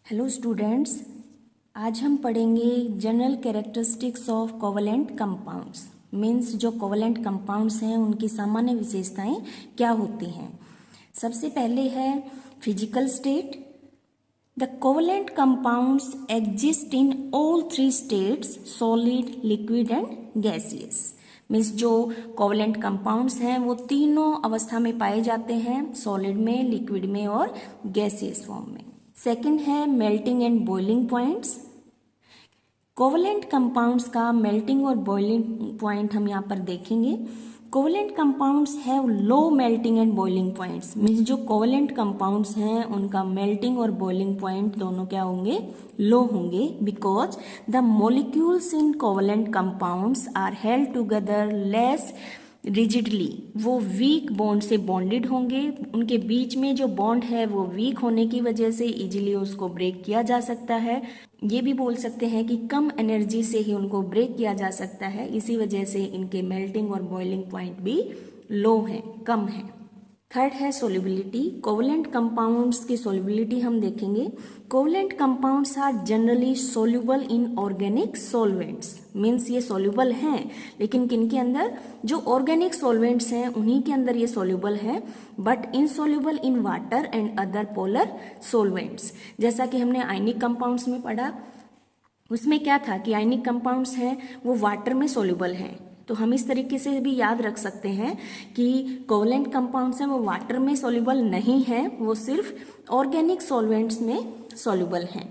Hello students, आज हम पढ़ेंगे general characteristics of covalent compounds. Means जो कोवलेंट कंपाउंड्स हैं उनकी सामान्य विशेषताएं क्या होती हैं। सबसे पहले है physical state. The covalent compounds exist in all three states, solid, liquid and gaseous. Means जो कोवलेंट कंपाउंड्स हैं वो तीनों अवस्था में पाए जाते हैं, सॉलिड में, लिक्विड में और गैसियस फॉर्म में। सेकंड है melting and boiling points. Covalent compounds का मेल्टिंग और बॉइलिंग पॉइंट हम यहाँ पर देखेंगे। Covalent compounds have low melting and boiling points. Means जो कोवलेंट कंपाउंड्स हैं उनका मेल्टिंग और बॉइलिंग पॉइंट दोनों क्या होंगे, लो होंगे, because the molecules in covalent compounds are held together less rigidly. वो वीक बॉन्ड से बॉन्डेड होंगे, उनके बीच में जो बॉन्ड है वो वीक होने की वजह से इजीली उसको ब्रेक किया जा सकता है। ये भी बोल सकते हैं कि कम एनर्जी से ही उनको ब्रेक किया जा सकता है, इसी वजह से इनके मेल्टिंग और बॉइलिंग पॉइंट भी लो हैं, कम है। थर्ड है सोल्युबिलिटी। कोवलेंट कंपाउंड्स की सोल्युबिलिटी हम देखेंगे। Covalent compounds are generally soluble in organic solvents. Means ये सोल्यूबल हैं, लेकिन किनके अंदर, जो ऑर्गेनिक सॉल्वेंट्स हैं उन्हीं के अंदर ये सोल्यूबल है, but insoluble in water and other polar solvents. जैसा कि हमने आयनिक कंपाउंड्स में पढ़ा, उसमें क्या था कि आयनिक कंपाउंड्स हैं वो वाटर में सोल्यूबल हैं। तो हम इस तरीके से भी याद रख सकते हैं कि कोवलेंट कंपाउंड्स हैं वो वाटर में सोल्यूबल नहीं है, वो सिर्फ ऑर्गेनिक सॉल्वेंट्स में सोल्यूबल हैं।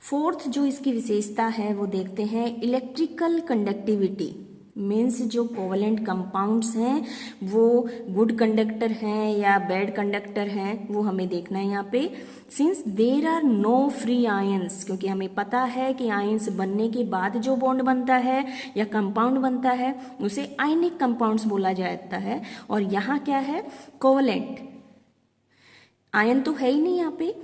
फोर्थ जो इसकी विशेषता है वो देखते हैं इलेक्ट्रिकल कंडक्टिविटी। मीन्स जो कोवलेंट कंपाउंड्स हैं वो गुड कंडक्टर हैं या बैड कंडक्टर हैं, वो हमें देखना है यहाँ पे। Since there are no free ions, क्योंकि हमें पता है कि आयंस बनने के बाद जो बॉन्ड बनता है या कंपाउंड बनता है उसे आयनिक कंपाउंड्स बोला जाता है। और यहाँ क्या है, कोवलेंट, आयन तो है ही नहीं यहाँ पे।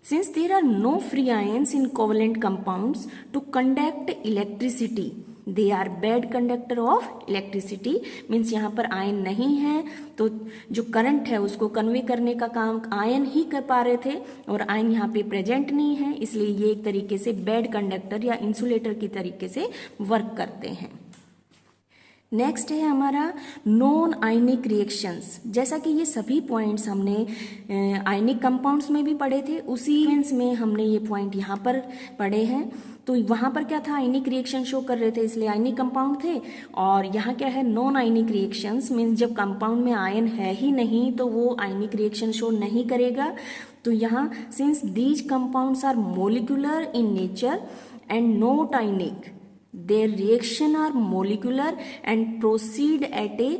Since there are no free ions in covalent compounds to conduct electricity, they are bad conductor of electricity. Means यहाँ पर आयन नहीं है तो जो करंट है उसको कन्वे करने का काम आयन ही कर पा रहे थे, और आयन यहाँ पे प्रेजेंट नहीं है, इसलिए ये एक तरीके से बैड कंडक्टर या इंसुलेटर की तरीके से वर्क करते हैं। नेक्स्ट है हमारा नॉन आयनिक रिएक्शंस। जैसा कि ये सभी पॉइंट्स हमने आयनिक कंपाउंड्स में भी पढ़े थे, उसी सेंस में हमने ये पॉइंट यहाँ पर पढ़े हैं। तो वहाँ पर क्या था, आयनिक रिएक्शन शो कर रहे थे इसलिए आयनिक कंपाउंड थे, और यहाँ क्या है, नॉन आयनिक रिएक्शंस। मीन्स जब कंपाउंड में आयन है ही नहीं तो वो आयनिक रिएक्शन शो नहीं करेगा। तो यहाँ since these compounds are molecular in nature and not ionic, their reaction are molecular and proceed at a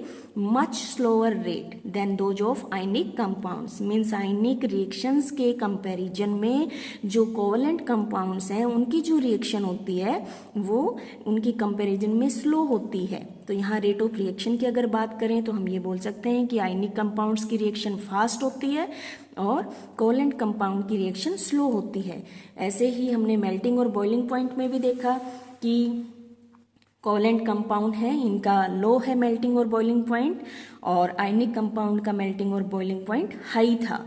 much slower rate than those of ionic compounds. Means ionic reactions के comparison में जो covalent compounds हैं उनकी जो reaction होती है वो उनकी comparison में slow होती है। तो यहाँ rate of reaction की अगर बात करें तो हम ये बोल सकते हैं कि आयनिक compounds की reaction fast होती है और कोवलेंट कंपाउंड की रिएक्शन स्लो होती है। ऐसे ही हमने मेल्टिंग और बॉइलिंग पॉइंट में भी देखा कि कोवलेंट कंपाउंड है इनका लो है मेल्टिंग और बॉइलिंग पॉइंट, और आयनिक कंपाउंड का मेल्टिंग और बॉइलिंग पॉइंट हाई था।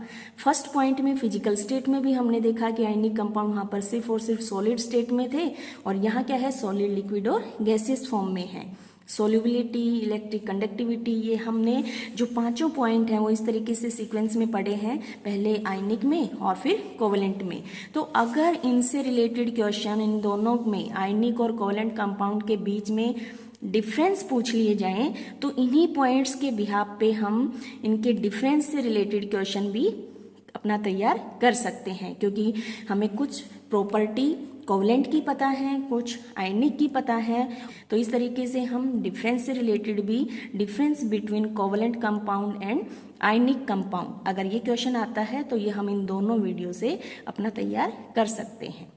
फर्स्ट पॉइंट में फिजिकल स्टेट में भी हमने देखा कि आयनिक कंपाउंड वहाँ पर सिर्फ और सिर्फ सॉलिड स्टेट में थे, और यहाँ क्या है, सॉलिड, लिक्विड और गैसियस फॉर्म में है। सोल्यूबिलिटी, इलेक्ट्रिक कंडक्टिविटी, ये हमने जो पांचों पॉइंट हैं वो इस तरीके से सीक्वेंस में पढ़े हैं, पहले आयनिक में और फिर कोवलेंट में। तो अगर इनसे रिलेटेड क्वेश्चन इन दोनों में, आयनिक और कोवलेंट कंपाउंड के बीच में डिफरेंस पूछ लिए जाएं तो इन्हीं पॉइंट्स के बिहाफ पे हम इनके डिफरेंस से रिलेटेड क्वेश्चन भी अपना तैयार कर सकते हैं, क्योंकि हमें कुछ प्रॉपर्टी कोवलेंट की पता है, कुछ आयनिक की पता है। तो इस तरीके से हम डिफरेंस से रिलेटेड भी, difference between covalent compound and ionic compound, अगर ये क्वेश्चन आता है तो ये हम इन दोनों वीडियो से अपना तैयार कर सकते हैं।